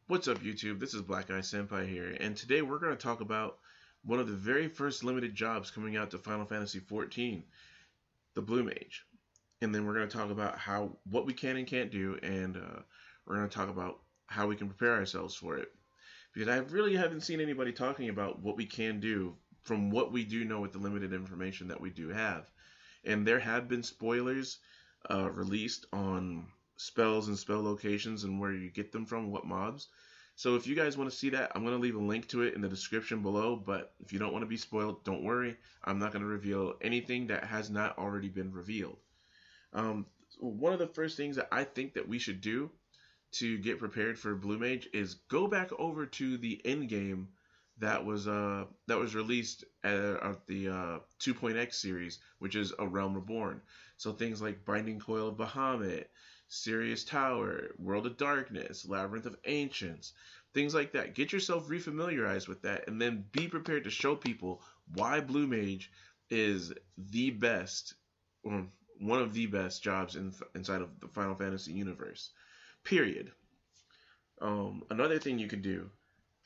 What's up, YouTube? This is Black Eye Senpai here, and today we're going to talk about one of the very first limited jobs coming out to Final Fantasy XIV, the Blue Mage. And then we're going to talk about what we can and can't do, and we're going to talk about how we can prepare ourselves for it. Because I really haven't seen anybody talking about what we can do from what we do know with the limited information that we do have. And there have been spoilers released on spells and spell locations and where you get them from, what mobs. So if you guys want to see that, I'm going to leave a link to it in the description below. But if you don't want to be spoiled, don't worry. I'm not going to reveal anything that has not already been revealed. One of the first things that I think that we should do to get prepared for Blue Mage is go back over to the end game that was released at the 2.x series, which is A Realm Reborn. So things like Binding Coil of Bahamut, Sirius Tower, World of Darkness, Labyrinth of Ancients, things like that. Get yourself refamiliarized with that, and then be prepared to show people why Blue Mage is the best, or one of the best jobs inside of the Final Fantasy universe. Period. Another thing you can do,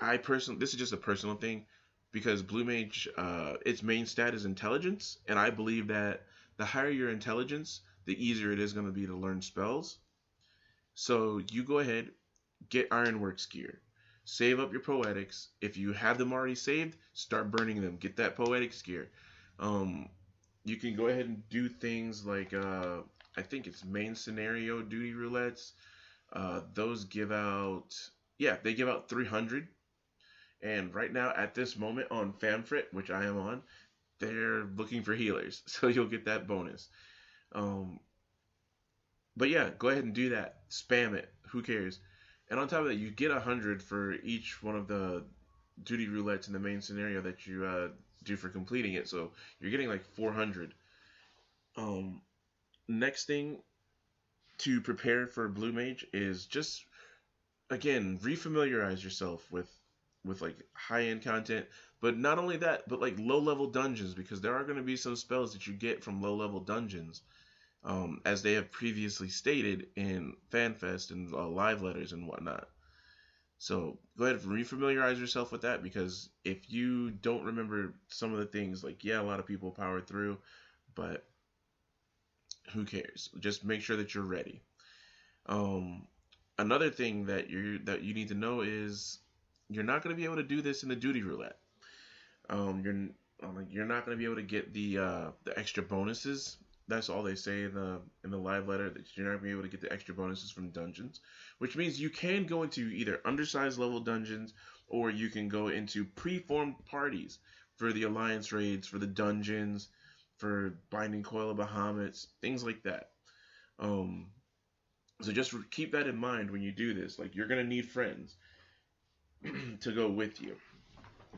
this is just a personal thing, because Blue Mage, its main stat is intelligence, and I believe that the higher your intelligence, the easier it is going to be to learn spells. So you go ahead, get Ironworks gear, save up your poetics. If you have them already saved, start burning them. Get that poetics gear. You can go ahead and do things like I think it's main scenario duty roulettes. Those give out, yeah, they give out 300. And right now, at this moment on Famfrit, which I am on, they're looking for healers, so you'll get that bonus. Um, but yeah, go ahead and do that. Spam it. Who cares? And on top of that, you get 100 for each one of the duty roulettes in the main scenario that you do for completing it. So you're getting like 400. Um, Next thing to prepare for Blue Mage is just, again, refamiliarize yourself with like high end content, but not only that, but like low level dungeons, because there are going to be some spells that you get from low level dungeons, as they have previously stated in FanFest and live letters and whatnot. So go ahead and refamiliarize yourself with that, because if you don't remember some of the things, like, yeah, a lot of people power through, but who cares? Just make sure that you're ready. Um, Another thing that you need to know is you're not going to be able to do this in the duty roulette. You're not going to be able to get the extra bonuses. That's all they say in the live letter, that you're not going to be able to get the extra bonuses from dungeons, which means you can go into either undersized level dungeons, or you can go into pre-formed parties for the alliance raids, for the dungeons, for Binding Coil of Bahamut, things like that. Um, so just keep that in mind when you do this. Like, you're gonna need friends to go with you.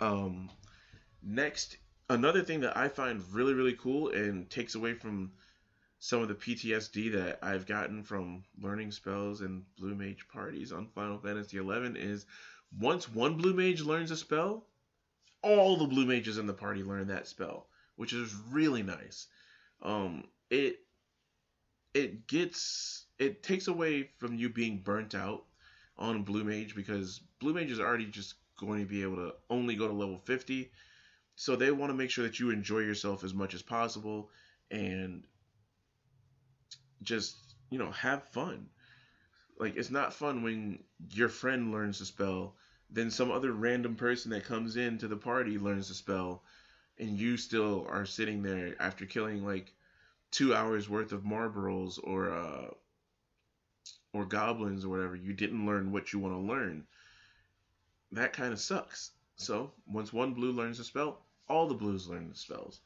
Um, Next, another thing that I find really, really cool and takes away from some of the PTSD that I've gotten from learning spells and Blue Mage parties on Final Fantasy XI is, once one Blue Mage learns a spell, all the Blue Mages in the party learn that spell, which is really nice. Um, it it takes away from you being burnt out on Blue Mage, because Blue Mage is already just going to be able to only go to level 50. So they want to make sure that you enjoy yourself as much as possible, and just, have fun. Like, it's not fun when your friend learns a spell, then some other random person that comes into the party learns a spell, and you still are sitting there after killing like 2 hours worth of Marlboros or goblins or whatever. You didn't learn what you want to learn. That kind of sucks. So once one blue learns a spell, all the blues learn the spells.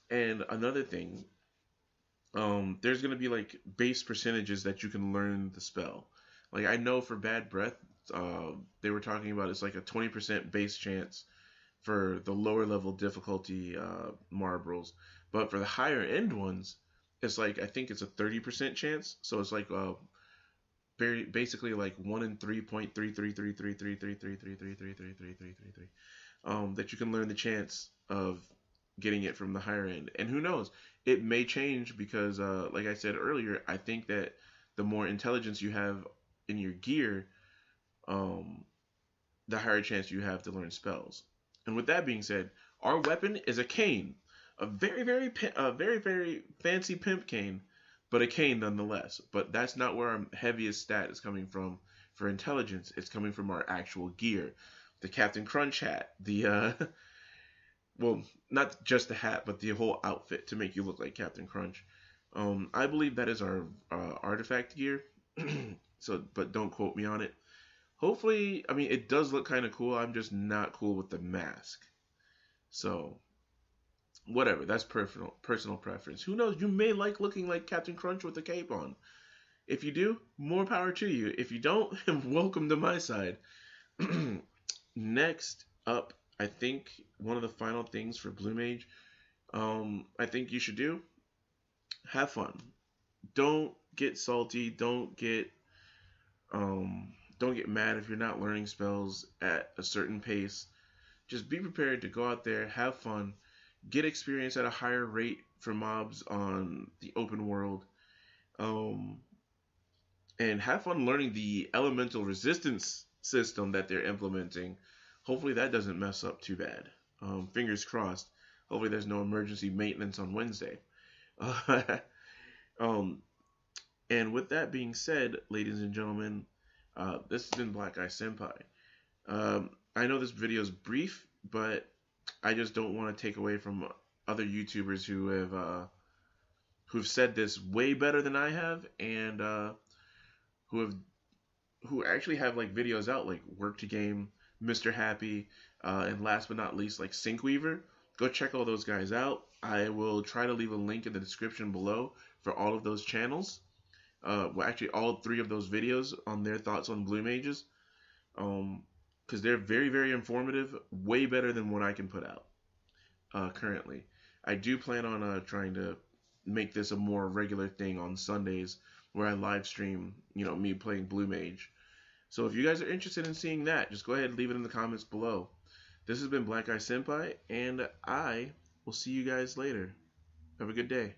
And another thing, there's gonna be like base percentages that you can learn the spell. Like, I know for Bad Breath, they were talking about it's like a 20% base chance for the lower level difficulty Marlboros, but for the higher end ones, it's like, I think it's a 30% chance. So it's like very basically like 1 in 3.333333333333333 that you can learn the chance of getting it from the higher end. And who knows, it may change, because like I said earlier, I think that the more intelligence you have in your gear, the higher chance you have to learn spells. And with that being said, our weapon is a cane, a very fancy pimp cane, but a cane nonetheless. But that's not where our heaviest stat is coming from for intelligence. It's coming from our actual gear, the Captain Crunch hat, the well, not just the hat, but the whole outfit to make you look like Captain Crunch. I believe that is our artifact gear. So, but don't quote me on it. Hopefully, I mean, it does look kind of cool. I'm just not cool with the mask. So, whatever. That's personal preference. Who knows? You may like looking like Captain Crunch with a cape on. If you do, more power to you. If you don't, welcome to my side. Next up, I think one of the final things for Blue Mage, I think you should do, have fun. Don't get salty. Don't get mad if you're not learning spells at a certain pace. Just be prepared to go out there, have fun, get experience at a higher rate for mobs on the open world, and have fun learning the elemental resistance system that they're implementing. Hopefully that doesn't mess up too bad. Fingers crossed. Hopefully there's no emergency maintenance on Wednesday. And with that being said, ladies and gentlemen, this has been Black Eye Senpai. I know this video is brief, but I just don't want to take away from other YouTubers who've said this way better than I have, and who actually have like videos out like Work to Game, Mr. Happy, and last but not least like Syncweaver. Go check all those guys out. I will try to leave a link in the description below for all of those channels. Well, actually, all three of those videos on their thoughts on Blue Mages, because they're very informative, way better than what I can put out currently. I do plan on trying to make this a more regular thing on Sundays, where I live stream, me playing Blue Mage. So if you guys are interested in seeing that, just go ahead and leave it in the comments below. This has been Black Eye Senpai, and I will see you guys later. Have a good day.